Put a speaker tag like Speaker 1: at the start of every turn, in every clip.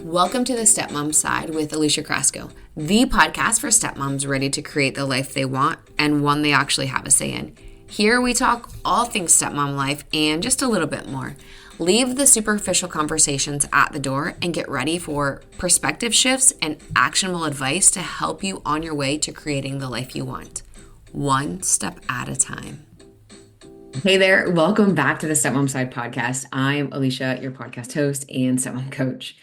Speaker 1: Welcome to the Stepmom Side with Alicia Crasco, the podcast for stepmoms ready to create the life they want and one they actually have a say in. Here we talk all things stepmom life and just a little bit more. Leave the superficial conversations at the door and get ready for perspective shifts and actionable advice to help you on your way to creating the life you want, one step at a time. Hey there, welcome back to the Stepmom Side podcast. I'm Alicia, your podcast host and stepmom coach.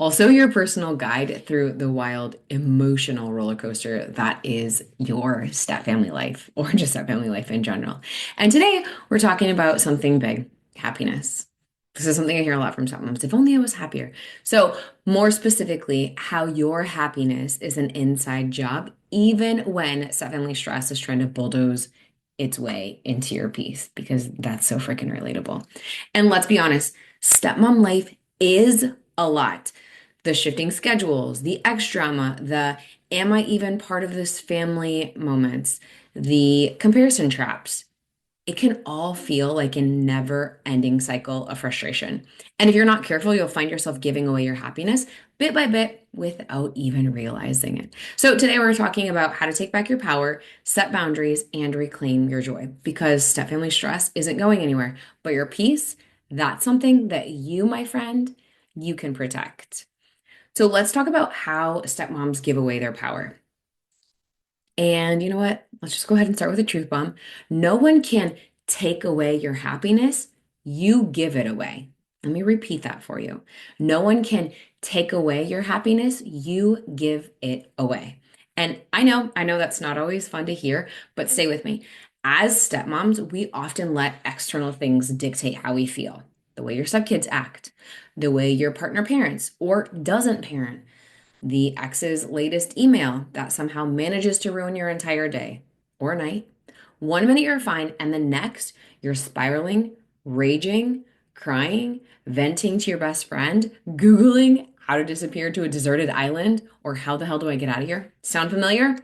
Speaker 1: Also, your personal guide through the wild emotional roller coaster that is your stepfamily life, or just stepfamily life in general. And today we're talking about something big, happiness. This is something I hear a lot from stepmoms. If only I was happier. So, more specifically, how your happiness is an inside job, even when stepfamily stress is trying to bulldoze its way into your peace, because that's so freaking relatable. And let's be honest, stepmom life is a lot. The shifting schedules, the ex drama, the am I even part of this family moments, the comparison traps. It can all feel like a never ending cycle of frustration. And if you're not careful, you'll find yourself giving away your happiness bit by bit without even realizing it. So today we're talking about how to take back your power, set boundaries, and reclaim your joy, because stepfamily stress isn't going anywhere, but your peace, that's something that you, my friend, you can protect. So let's talk about how stepmoms give away their power. And you know what? Let's just go ahead and start with a truth bomb. No one can take away your happiness. You give it away. Let me repeat that for you. No one can take away your happiness. You give it away. And I know that's not always fun to hear, but stay with me. As stepmoms, we often let external things dictate how we feel. The way your stepkids act, the way your partner parents or doesn't parent, the ex's latest email that somehow manages to ruin your entire day or night. One minute you're fine, and the next you're spiraling, raging, crying, venting to your best friend, Googling how to disappear to a deserted island, or how the hell do I get out of here? Sound familiar?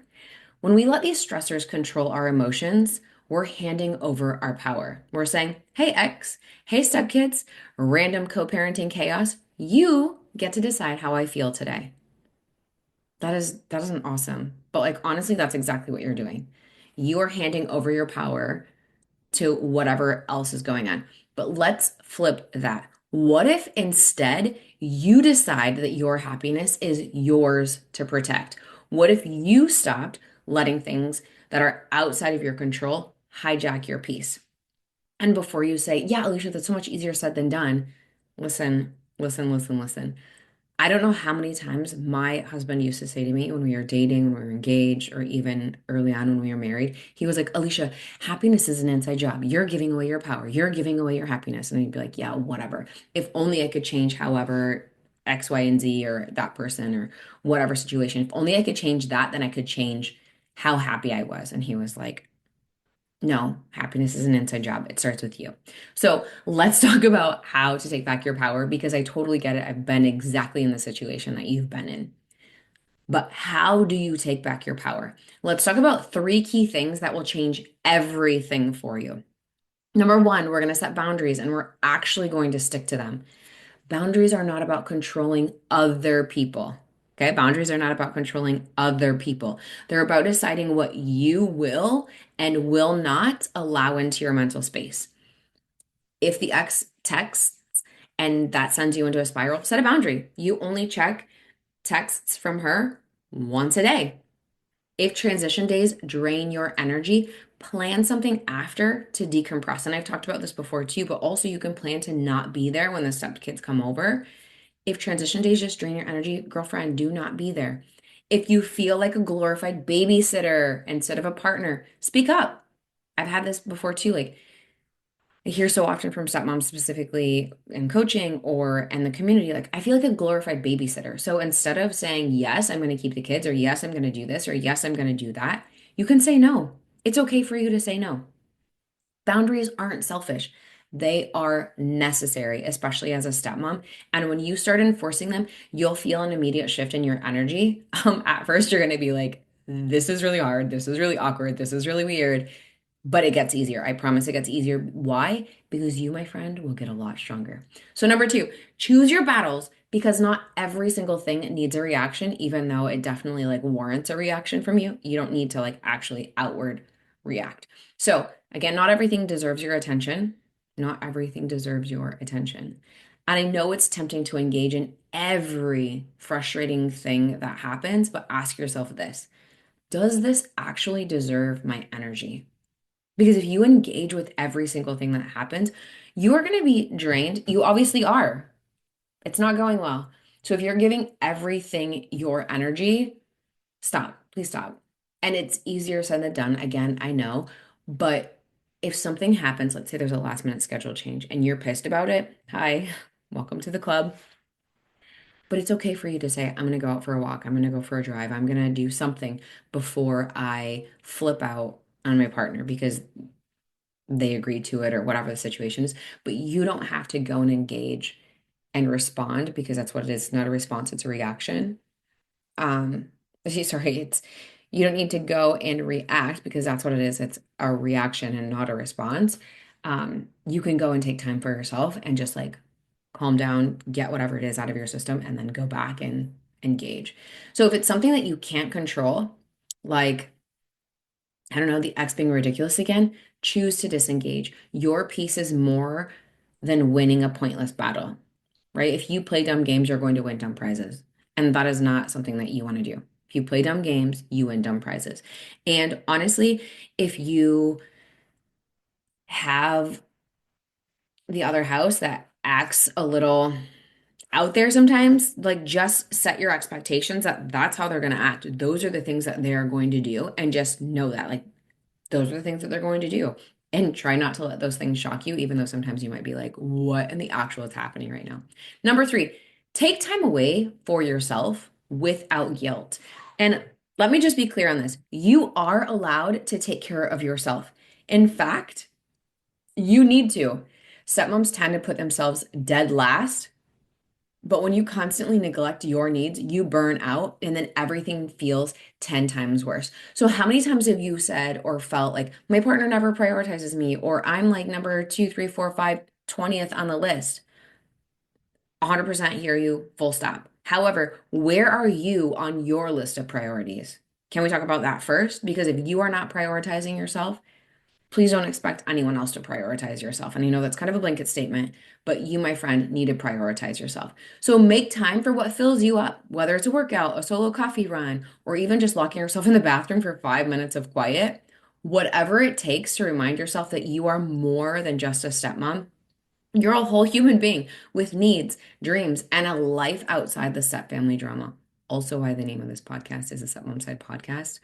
Speaker 1: When we let these stressors control our emotions, we're handing over our power. We're saying, hey, ex, hey, stepkids, random co parenting chaos, you get to decide how I feel today. That isn't awesome. But like honestly, that's exactly what you're doing. You are handing over your power to whatever else is going on. But let's flip that. What if instead you decide that your happiness is yours to protect? What if you stopped letting things that are outside of your control hijack your peace? And before you say, yeah, Alicia, that's so much easier said than done, listen. I don't know how many times my husband used to say to me when we were dating, when we were engaged, or even early on when we were married, he was like, Alicia, happiness is an inside job. You're giving away your power. You're giving away your happiness. And I'd be like, yeah, whatever. If only I could change however X, Y, and Z or that person or whatever situation. If only I could change that, then I could change how happy I was. And he was like, no, happiness is an inside job. It starts with you. So let's talk about how to take back your power, because I totally get it. I've been exactly in the situation that you've been in. But how do you take back your power? Let's talk about three key things that will change everything for you. Number one, we're going to set boundaries and we're actually going to stick to them. Boundaries are not about controlling other people. Okay, boundaries are not about controlling other people. They're about deciding what you will and will not allow into your mental space. If the ex texts and that sends you into a spiral, set a boundary. You only check texts from her once a day. If transition days drain your energy, plan something after to decompress. And I've talked about this before too, but also you can plan to not be there when the stepkids come over. If transition days just drain your energy, girlfriend, do not be there. If you feel like a glorified babysitter instead of a partner, speak up. I've had this before too. Like, I hear so often from stepmoms, specifically in coaching or in the community, like, I feel like a glorified babysitter. So instead of saying, yes, I'm going to keep the kids, or yes, I'm going to do this, or yes, I'm going to do that, you can say no. It's okay for you to say no. Boundaries aren't selfish. They are necessary, especially as a stepmom. And when you start enforcing them, you'll feel an immediate shift in your energy. At first, you're going to be like, this is really hard. This is really awkward. This is really weird. But it gets easier. I promise it gets easier. Why? Because you, my friend, will get a lot stronger. So, number two, choose your battles because not every single thing needs a reaction, even though it definitely like warrants a reaction from you. You don't need to like actually outward react. So again, not everything deserves your attention. Not everything deserves your attention. And I know it's tempting to engage in every frustrating thing that happens, but ask yourself this: does this actually deserve my energy? Because if you engage with every single thing that happens, you are going to be drained. You obviously are. It's not going well. So if you're giving everything your energy, stop. Please stop. And it's easier said than done. Again, I know. But if something happens, let's say there's a last minute schedule change and you're pissed about it, hi, welcome to the club. But it's okay for you to say, I'm going to go out for a walk. I'm going to go for a drive. I'm going to do something before I flip out on my partner because they agreed to it or whatever the situation is. But you don't have to go and engage and respond because that's what it is. It's not a response, it's a reaction. Um, sorry, it's you don't need to go and react because that's what it is. It's a reaction and not a response. You can go and take time for yourself and just like calm down, get whatever it is out of your system, and then go back and engage. So if it's something that you can't control, like I don't know, the ex being ridiculous again, choose to disengage. Your piece is more than winning a pointless battle, right? If you play dumb games, you're going to win dumb prizes. And that is not something that you want to do. If you play dumb games, you win dumb prizes. And honestly, if you have the other house that acts a little out there sometimes, like just set your expectations that that's how they're going to act. Those are the things that they're going to do. And just know that, like, those are the things that they're going to do. And try not to let those things shock you, even though sometimes you might be like, what in the actual is happening right now? Number three, take time away for yourself without guilt. And let me just be clear on this. You are allowed to take care of yourself. In fact, you need to. Stepmoms tend to put themselves dead last, but when you constantly neglect your needs, you burn out and then everything feels 10 times worse. So, how many times have you said or felt like my partner never prioritizes me, or I'm like number 2, 3, 4, 5, 20th on the list? 100% hear you, full stop. However, where are you on your list of priorities? Can we talk about that first? Because if you are not prioritizing yourself, please don't expect anyone else to prioritize yourself. And I know that's kind of a blanket statement, but you, my friend, need to prioritize yourself. So make time for what fills you up, whether it's a workout, a solo coffee run, or even just locking yourself in the bathroom for 5 minutes of quiet. Whatever it takes to remind yourself that you are more than just a stepmom. You're a whole human being with needs, dreams, and a life outside the step family drama. Also, why the name of this podcast is a Stepmom Side Podcast,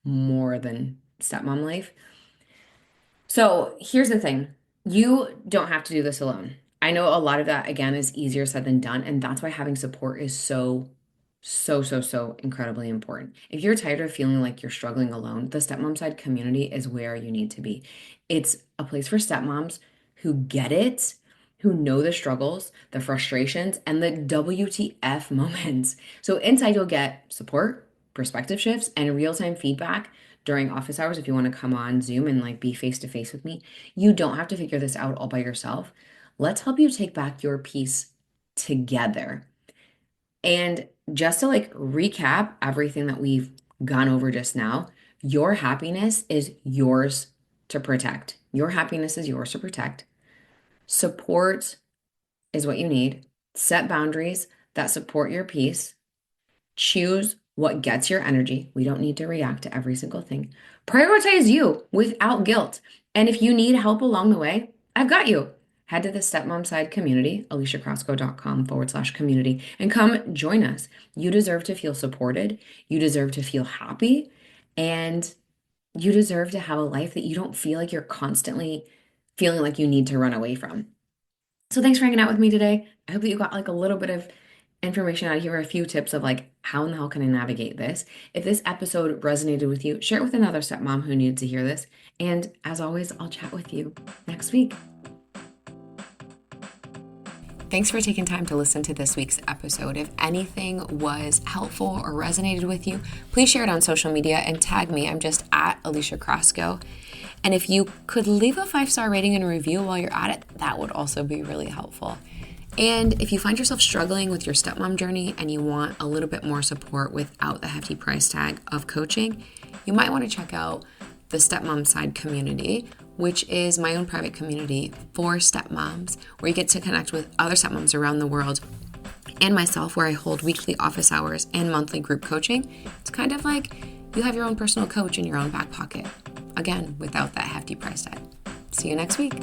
Speaker 1: more than stepmom life. So here's the thing. You don't have to do this alone. I know a lot of that, again, is easier said than done. And that's why having support is so incredibly important. If you're tired of feeling like you're struggling alone, the Stepmom Side community is where you need to be. It's a place for stepmoms who get it, who know the struggles, the frustrations, and the WTF moments. So inside, you'll get support, perspective shifts, and real-time feedback during office hours if you want to come on Zoom and like be face to face with me. You don't have to figure this out all by yourself. Let's help you take back your piece together. And just to like recap everything that we've gone over just now, your happiness is yours to protect. Your happiness is yours to protect. Support is what you need. Set boundaries that support your peace. Choose what gets your energy. We don't need to react to every single thing. Prioritize you without guilt. And if you need help along the way, I've got you. Head to the Stepmom Side Community, aliciacrosco.com/community, and come join us. You deserve to feel supported. You deserve to feel happy. And you deserve to have a life that you don't feel like you're constantly feeling like you need to run away from. So thanks for hanging out with me today. I hope that you got like a little bit of information out of here, a few tips of like how in the hell can I navigate this. If this episode resonated with you, share it with another stepmom who needs to hear this. And as always, I'll chat with you next week. Thanks for taking time to listen to this week's episode. If anything was helpful or resonated with you, please share it on social media and tag me. I'm just at Alicia Crosco. And if you could leave a 5-star rating and review while you're at it, that would also be really helpful. And if you find yourself struggling with your stepmom journey and you want a little bit more support without the hefty price tag of coaching, you might want to check out the Stepmom Side Community, which is my own private community for stepmoms, where you get to connect with other stepmoms around the world and myself, where I hold weekly office hours and monthly group coaching. It's kind of like you have your own personal coach in your own back pocket. Again, without that hefty price tag. See you next week.